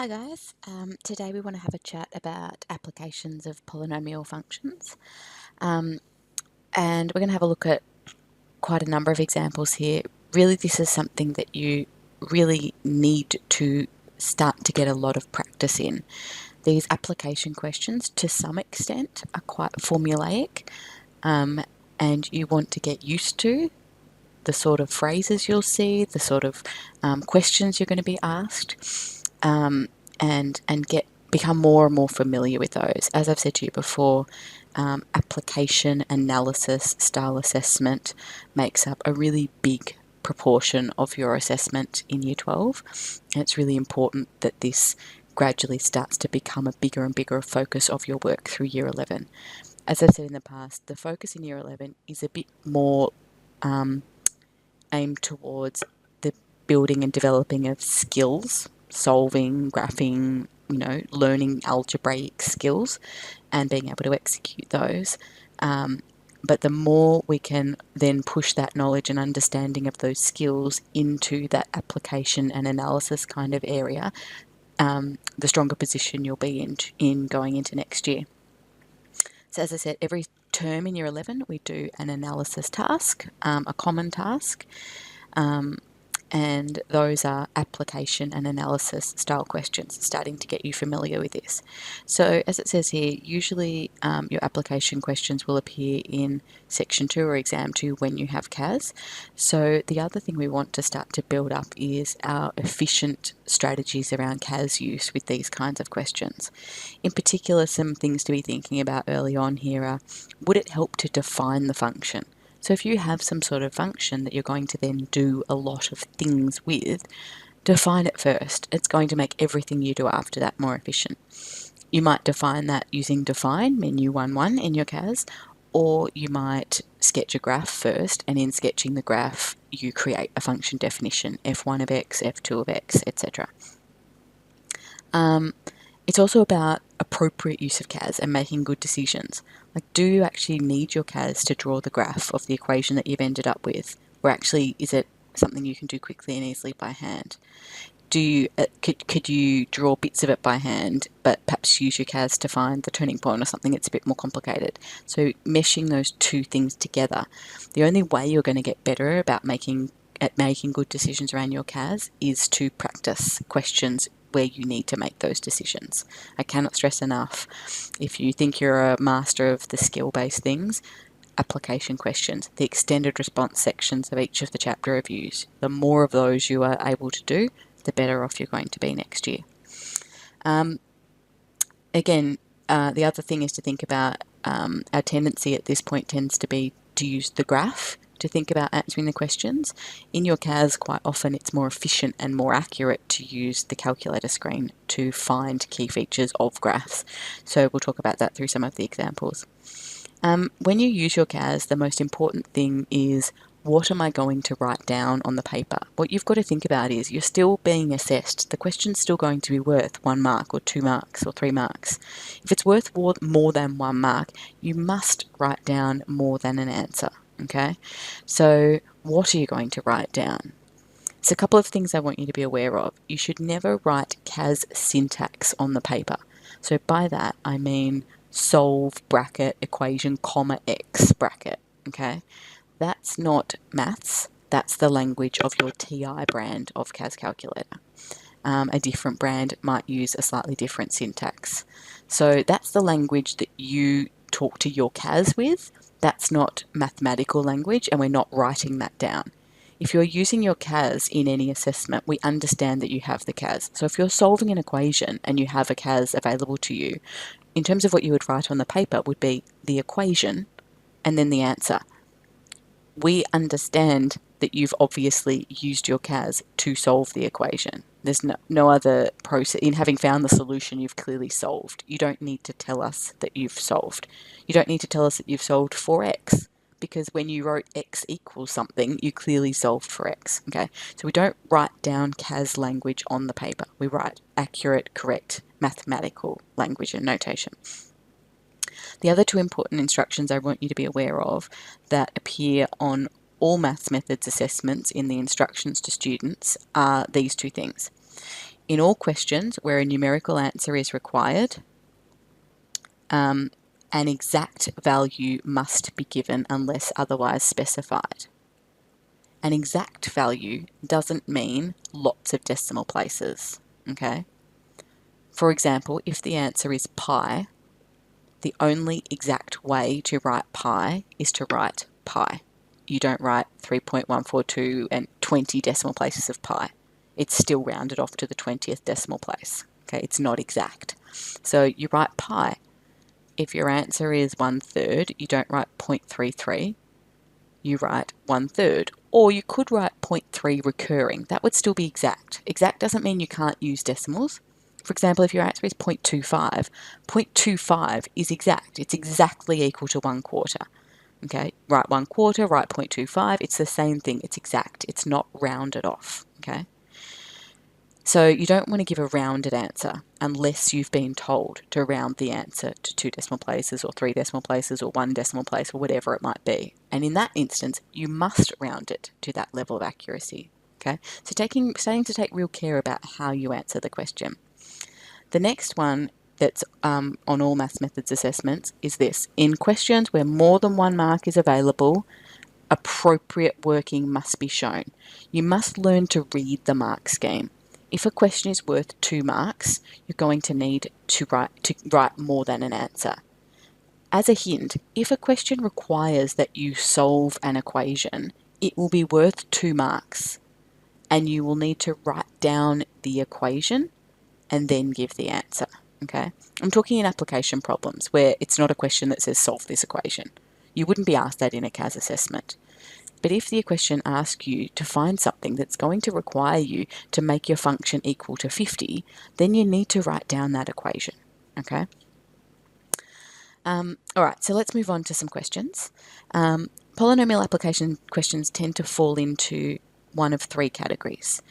Hi guys, today we want to have a chat about applications of polynomial functions, and we're going to have a look at quite a number of examples here. Really, this is something that you really need to start to get a lot of practice in. These application questions, to some extent, are quite formulaic, and you want to get used to the sort of phrases you'll see, the sort of questions you're going to be asked. And become more and more familiar with those. As I've said to you before, application analysis style assessment makes up a really big proportion of your assessment in Year 12, and it's really important that this gradually starts to become a bigger and bigger focus of your work through Year 11. As I've said in the past, the focus in Year 11 is a bit more aimed towards the building and developing of skills, solving, graphing, learning algebraic skills and being able to execute those. But the more we can then push that knowledge and understanding of those skills into that application and analysis kind of area, the stronger position you'll be in going into next year. So as I said, every term in Year 11 we do an analysis task, a common task, and those are application and analysis style questions, starting to get you familiar with this. So as it says here, usually your application questions will appear in section 2 or exam 2 when you have CAS. So the other thing we want to start to build up is our efficient strategies around CAS use with these kinds of questions. In particular, some things to be thinking about early on here are, would it help to define the function? So if you have some sort of function that you're going to then do a lot of things with, define it first. It's going to make everything you do after that more efficient. You might define that using define, menu 1.1 in your CAS, or you might sketch a graph first, and in sketching the graph, you create a function definition, f1 of x, f2 of x, etc. It's also about appropriate use of CAS and making good decisions. Like, do you actually need your CAS to draw the graph of the equation that you've ended up with? Or actually, is it something you can do quickly and easily by hand? Could you draw bits of it by hand, but perhaps use your CAS to find the turning point or something that's a bit more complicated? So meshing those two things together. The only way you're going to get better at making good decisions around your CAS is to practice questions where you need to make those decisions. I cannot stress enough, if you think you're a master of the skill-based things, application questions, the extended response sections of each of the chapter reviews, the more of those you are able to do, the better off you're going to be next year. Again, the other thing is to think about our tendency at this point tends to be to use the graph to think about answering the questions. In your CAS, quite often it's more efficient and more accurate to use the calculator screen to find key features of graphs. So we'll talk about that through some of the examples. When you use your CAS, the most important thing is, what am I going to write down on the paper? What you've got to think about is you're still being assessed. The question's still going to be worth 1 mark or 2 marks or 3 marks. If it's worth more than 1 mark, you must write down more than an answer. Okay, so what are you going to write down? So a couple of things I want you to be aware of. You should never write CAS syntax on the paper. So by that I mean solve bracket equation comma x bracket. Okay, that's not maths. That's the language of your TI brand of CAS calculator. A different brand might use a slightly different syntax. So that's the language that you talk to your CAS with. That's not mathematical language, and we're not writing that down. If you're using your CAS in any assessment, we understand that you have the CAS. So if you're solving an equation and you have a CAS available to you, in terms of what you would write on the paper would be the equation and then the answer. We understand that you've obviously used your CAS to solve the equation. There's no other process. In having found the solution, you've clearly solved. You don't need to tell us that you've solved. You don't need to tell us that you've solved for x, because when you wrote x equals something, you clearly solved for x. Okay, so we don't write down CAS language on the paper. We write accurate, correct mathematical language and notation. The other two important instructions I want you to be aware of that appear on all maths methods assessments in the instructions to students are these two things. In all questions where a numerical answer is required, an exact value must be given unless otherwise specified. An exact value doesn't mean lots of decimal places, okay? For example, if the answer is pi, the only exact way to write pi is to write pi. You don't write 3.142 and 20 decimal places of pi. It's still rounded off to the 20th decimal place. Okay, it's not exact. So you write pi. If your answer is 1/3, you don't write 0.33, you write 1/3. Or you could write 0.3 recurring. That would still be exact. Exact doesn't mean you can't use decimals. For example, if your answer is 0.25, 0.25 is exact. It's exactly equal to 1/4. Okay, write 1/4, write 0.25. It's the same thing. It's exact. It's not rounded off. Okay. So you don't want to give a rounded answer unless you've been told to round the answer to 2 decimal places or 3 decimal places or 1 decimal place or whatever it might be. And in that instance, you must round it to that level of accuracy. Okay, so starting to take real care about how you answer the question. The next one that's on all maths methods assessments is this. In questions where more than one mark is available, appropriate working must be shown. You must learn to read the mark scheme. If a question is worth 2 marks, you're going to need to write more than an answer. As a hint, if a question requires that you solve an equation, it will be worth 2 marks, and you will need to write down the equation and then give the answer. Okay, I'm talking in application problems where it's not a question that says solve this equation. You wouldn't be asked that in a CAS assessment. But if the question asks you to find something that's going to require you to make your function equal to 50, then you need to write down that equation, okay? All right, so let's move on to some questions. Polynomial application questions tend to fall into one of 3 categories.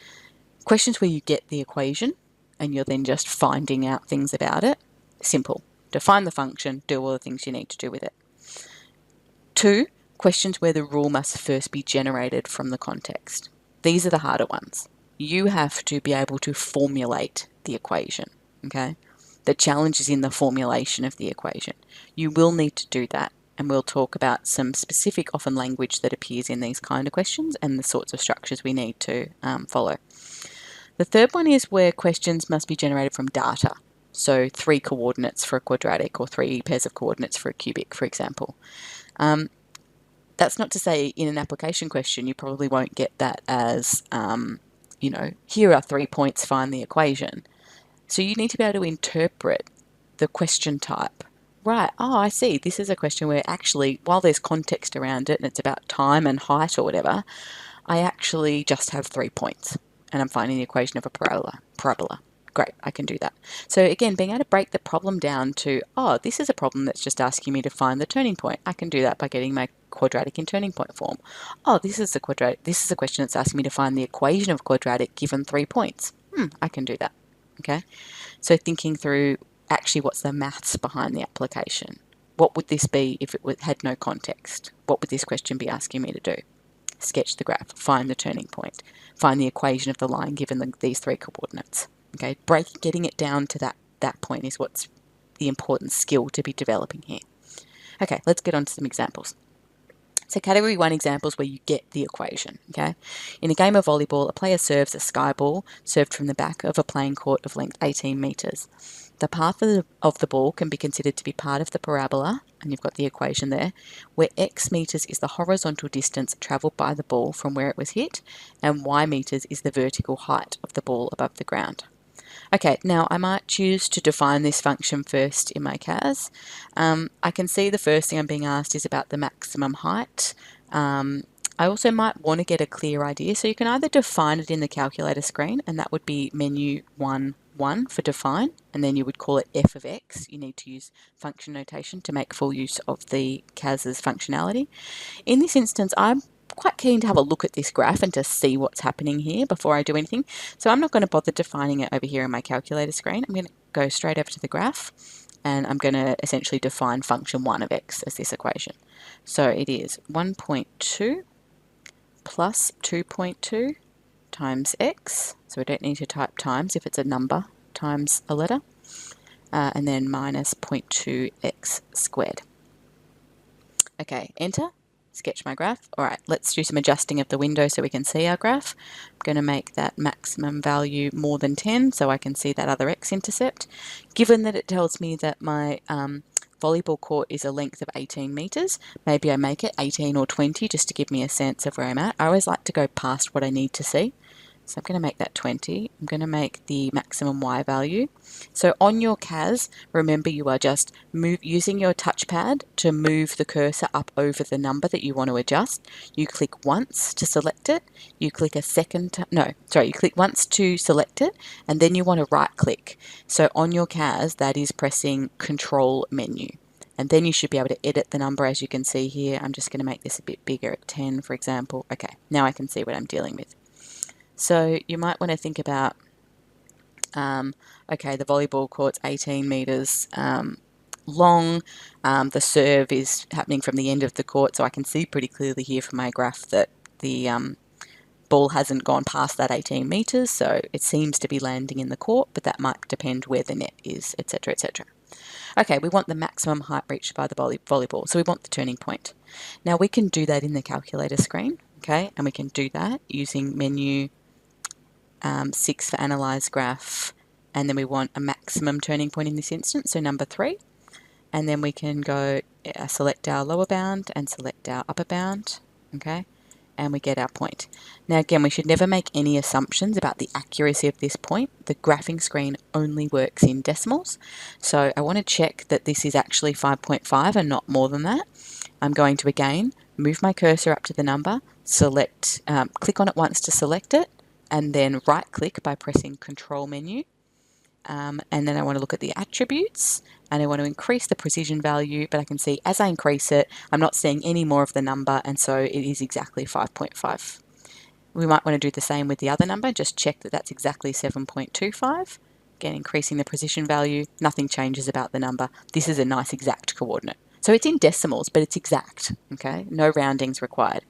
Questions where you get the equation and you're then just finding out things about it. Simple. Define the function, do all the things you need to do with it. 2, questions where the rule must first be generated from the context. These are the harder ones. You have to be able to formulate the equation, okay? The challenge is in the formulation of the equation. You will need to do that, and we'll talk about some specific often language that appears in these kind of questions and the sorts of structures we need to follow. The third one is where questions must be generated from data. So 3 coordinates for a quadratic or 3 pairs of coordinates for a cubic, for example. That's not to say in an application question you probably won't get that as, here are 3 points, find the equation. So you need to be able to interpret the question type. Right, oh, I see, this is a question where actually, while there's context around it and it's about time and height or whatever, I actually just have 3 points and I'm finding the equation of a parabola. Great, I can do that. So again, being able to break the problem down to, oh, this is a problem that's just asking me to find the turning point. I can do that by getting my quadratic in turning point form. Oh, this is a question that's asking me to find the equation of quadratic given 3 points. I can do that. Okay, so thinking through actually what's the maths behind the application. What would this be if it had no context? What would this question be asking me to do? Sketch the graph, find the turning point, find the equation of the line given these 3 coordinates. Okay, getting it down to that point is what's the important skill to be developing here. Okay, let's get on to some examples. So category 1 examples where you get the equation, okay? In a game of volleyball, a player serves a sky ball served from the back of a playing court of length 18 metres. The path of the ball can be considered to be part of the parabola, and you've got the equation there, where x metres is the horizontal distance travelled by the ball from where it was hit, and y metres is the vertical height of the ball above the ground. Okay, now I might choose to define this function first in my CAS. I can see the first thing I'm being asked is about the maximum height. I also might want to get a clear idea, so you can either define it in the calculator screen, and that would be menu 1 for define, and then you would call it f of x. You need to use function notation to make full use of the CAS's functionality. In this instance, I'm quite keen to have a look at this graph and to see what's happening here before I do anything. So I'm not going to bother defining it over here in my calculator screen. I'm going to go straight over to the graph and I'm going to essentially define function 1 of x as this equation. So it is 1.2 plus 2.2 times x, so we don't need to type times if it's a number times a letter, and then minus 0.2x squared. Okay, enter, sketch my graph. All right, let's do some adjusting of the window so we can see our graph. I'm going to make that maximum value more than 10 so I can see that other x-intercept. Given that it tells me that my volleyball court is a length of 18 meters, maybe I make it 18 or 20 just to give me a sense of where I'm at. I always like to go past what I need to see. So I'm going to make that 20. I'm going to make the maximum y value. So on your CAS, remember you are just using your touchpad to move the cursor up over the number that you want to adjust. You click once to select it. You click a second, you click once to select it, and then you want to right click. So on your CAS, that is pressing Control Menu. And then you should be able to edit the number as you can see here. I'm just going to make this a bit bigger at 10, for example. Okay, now I can see what I'm dealing with. So you might want to think about, okay, the volleyball court's 18 meters long. The serve is happening from the end of the court, so I can see pretty clearly here from my graph that the ball hasn't gone past that 18 meters, so it seems to be landing in the court, but that might depend where the net is, etc., etc. Okay, we want the maximum height reached by the volleyball, so we want the turning point. Now we can do that in the calculator screen, okay, and we can do that using menu 6 for analyze graph, and then we want a maximum turning point in this instance, so number 3, and then we can go select our lower bound and select our upper bound, okay, and we get our point. Now again, we should never make any assumptions about the accuracy of this point. The graphing screen only works in decimals, so I want to check that this is actually 5.5 and not more than that. I'm going to again move my cursor up to the number, select, click on it once to select it, and then right click by pressing Control Menu, and then I want to look at the attributes, and I want to increase the precision value, but I can see as I increase it I'm not seeing any more of the number, and so it is exactly 5.5. We might want to do the same with the other number, just check that that's exactly 7.25. Again, increasing the precision value, nothing changes about the number. This is a nice exact coordinate. So it's in decimals, but it's exact, okay? No roundings required.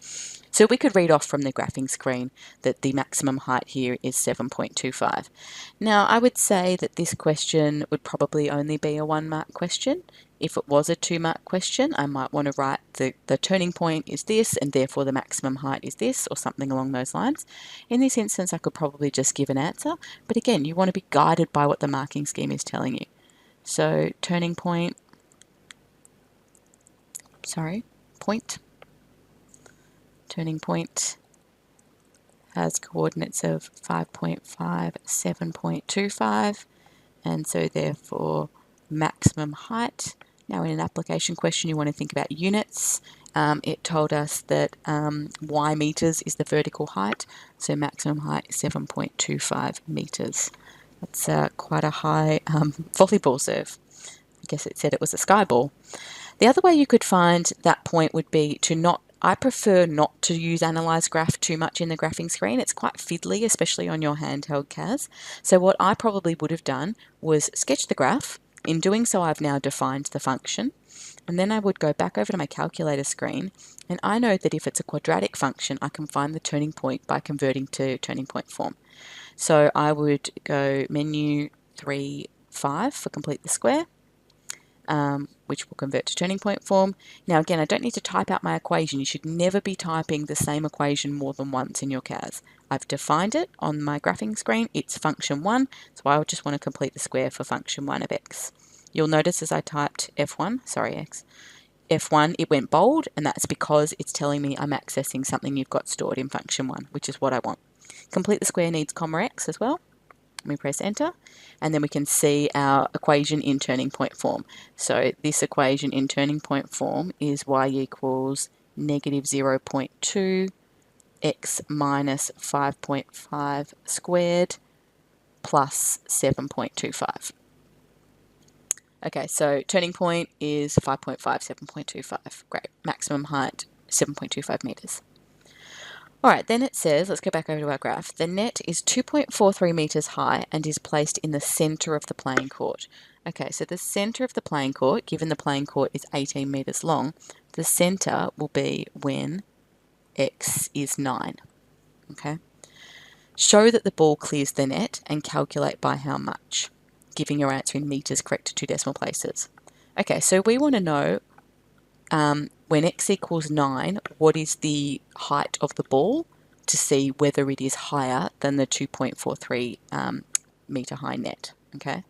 So we could read off from the graphing screen that the maximum height here is 7.25. Now, I would say that this question would probably only be a 1-mark question. If it was a 2-mark question, I might want to write the turning point is this, and therefore the maximum height is this, or something along those lines. In this instance, I could probably just give an answer. But again, you want to be guided by what the marking scheme is telling you. So turning point, turning point has coordinates of 5.5, 7.25, and so therefore maximum height. Now in an application question you want to think about units. It told us that y meters is the vertical height, so maximum height is 7.25 meters. That's quite a high volleyball serve. I guess it said it was a sky ball. The other way you could find that point would be to I prefer not to use Analyze Graph too much in the graphing screen. It's quite fiddly, especially on your handheld CAS. So what I probably would have done was sketch the graph. In doing so, I've now defined the function. And then I would go back over to my calculator screen, and I know that if it's a quadratic function, I can find the turning point by converting to turning point form. So I would go menu 3, 5 for complete the square. Which will convert to turning point form. Now again, I don't need to type out my equation. You should never be typing the same equation more than once in your CAS. I've defined it on my graphing screen. It's function 1, so I would just want to complete the square for function 1 of x. You'll notice as I typed F1, it went bold, and that's because it's telling me I'm accessing something you've got stored in function 1, which is what I want. Complete the square needs comma x as well. We press enter, and then we can see our equation in turning point form. So this equation in turning point form is y equals negative 0.2 x minus 5.5 squared plus 7.25. Okay, so turning point is 5.5, 7.25. Great. Maximum height, 7.25 meters. All right, then it says, let's go back over to our graph. The net is 2.43 meters high and is placed in the center of the playing court. Okay, so the center of the playing court, given the playing court is 18 meters long, the center will be when x is 9. Okay, Show that the ball clears the net and calculate by how much, giving your answer in meters correct to 2 decimal places. Okay, so we want to know when x equals 9, what is the height of the ball to see whether it is higher than the 2.43 meter high net. Okay,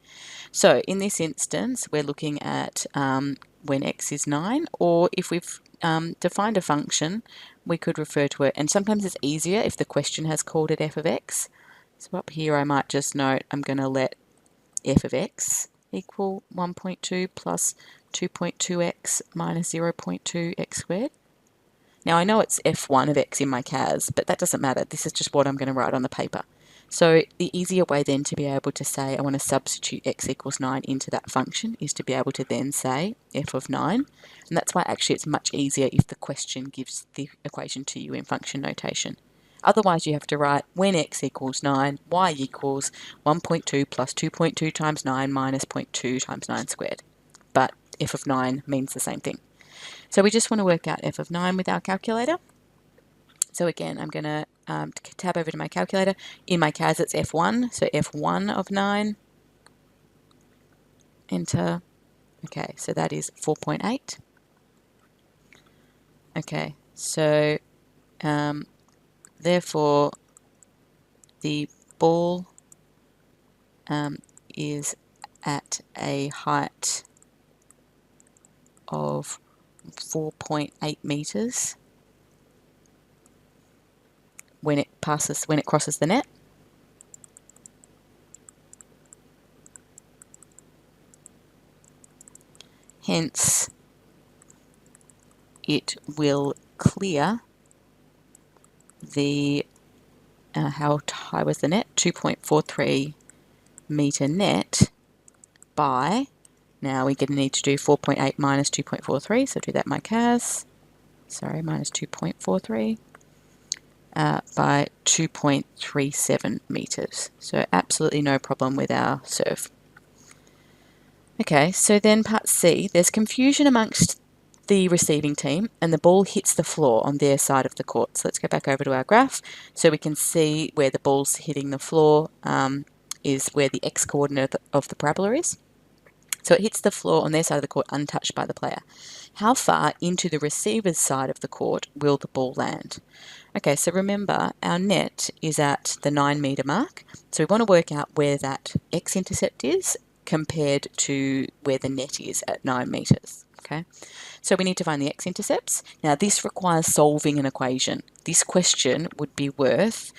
so in this instance, we're looking at when x is 9, or if we've defined a function, we could refer to it, and sometimes it's easier if the question has called it f of x. So up here I might just note I'm going to let f of x equal 1.2 plus 2.2x minus 0.2 x squared. Now I know it's f1 of x in my CAS, but that doesn't matter. This is just what I'm going to write on the paper. So the easier way then to be able to say I want to substitute x equals 9 into that function is to be able to then say f of 9. And that's why actually it's much easier if the question gives the equation to you in function notation. Otherwise you have to write when x equals 9, y equals 1.2 plus 2.2 times 9 minus 0.2 times 9 squared. But f of 9 means the same thing. So we just want to work out f of 9 with our calculator. So again, I'm going to tab over to my calculator. In my CAS, it's f1, so f1 of 9. Enter. Okay, so that is 4.8. Okay, so therefore the ball is at a height of 4.8 meters when it crosses the net. Hence, it will clear the how high was the net? 2.43 meter net by, now we're going to need to do 4.8 minus 2.43, so do that in my CAS. Sorry, minus 2.43 by 2.37 meters. So absolutely no problem with our serve. Okay, so then part C, there's confusion amongst the receiving team and the ball hits the floor on their side of the court. So let's go back over to our graph so we can see where the ball's hitting the floor is where the x coordinate of the parabola is. So it hits the floor on their side of the court untouched by the player. How far into the receiver's side of the court will the ball land? Okay, so remember our net is at the 9 meter mark. So we want to work out where that x-intercept is compared to where the net is at 9 meters. Okay, so we need to find the x-intercepts. Now this requires solving an equation. This question would be worth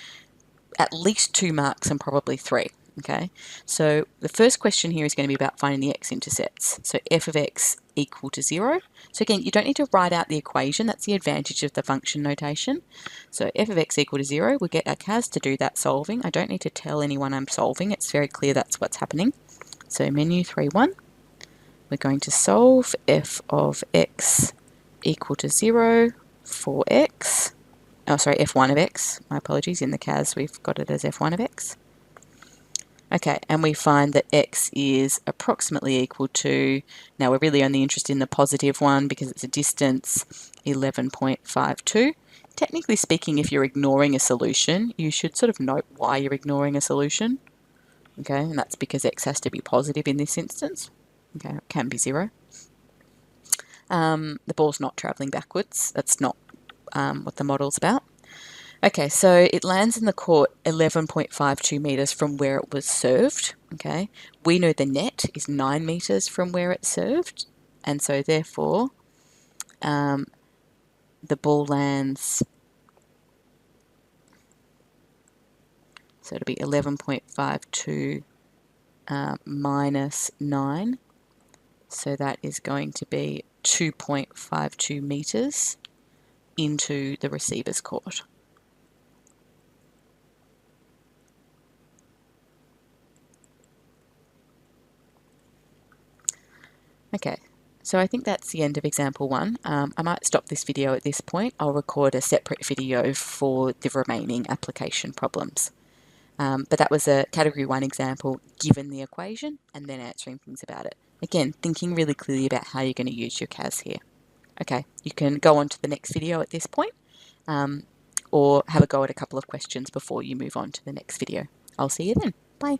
at least 2 marks and probably 3. Okay, so the first question here is going to be about finding the x-intercepts. So f of x equal to 0. So again, you don't need to write out the equation. That's the advantage of the function notation. So f of x equal to 0, we'll get our CAS to do that solving. I don't need to tell anyone I'm solving. It's very clear that's what's happening. So menu 3.1, we're going to solve f of x equal to 0 for x. Oh, sorry, f1 of x. My apologies. In the CAS, we've got it as f1 of x. Okay, and we find that x is approximately equal to, now we're really only interested in the positive one because it's a distance, 11.52. Technically speaking, if you're ignoring a solution, you should sort of note why you're ignoring a solution. Okay, and that's because x has to be positive in this instance. Okay, it can be 0. The ball's not travelling backwards. That's not what the model's about. Okay, so it lands in the court 11.52 meters from where it was served. Okay, we know the net is 9 meters from where it's served, and so therefore the ball lands, so it'll be 11.52 minus 9, so that is going to be 2.52 meters into the receiver's court. Okay, so I think that's the end of example 1. I might stop this video at this point. I'll record a separate video for the remaining application problems. But that was a category 1 example given the equation and then answering things about it. Again, thinking really clearly about how you're going to use your CAS here. Okay, you can go on to the next video at this point. or have a go at a couple of questions before you move on to the next video. I'll see you then. Bye.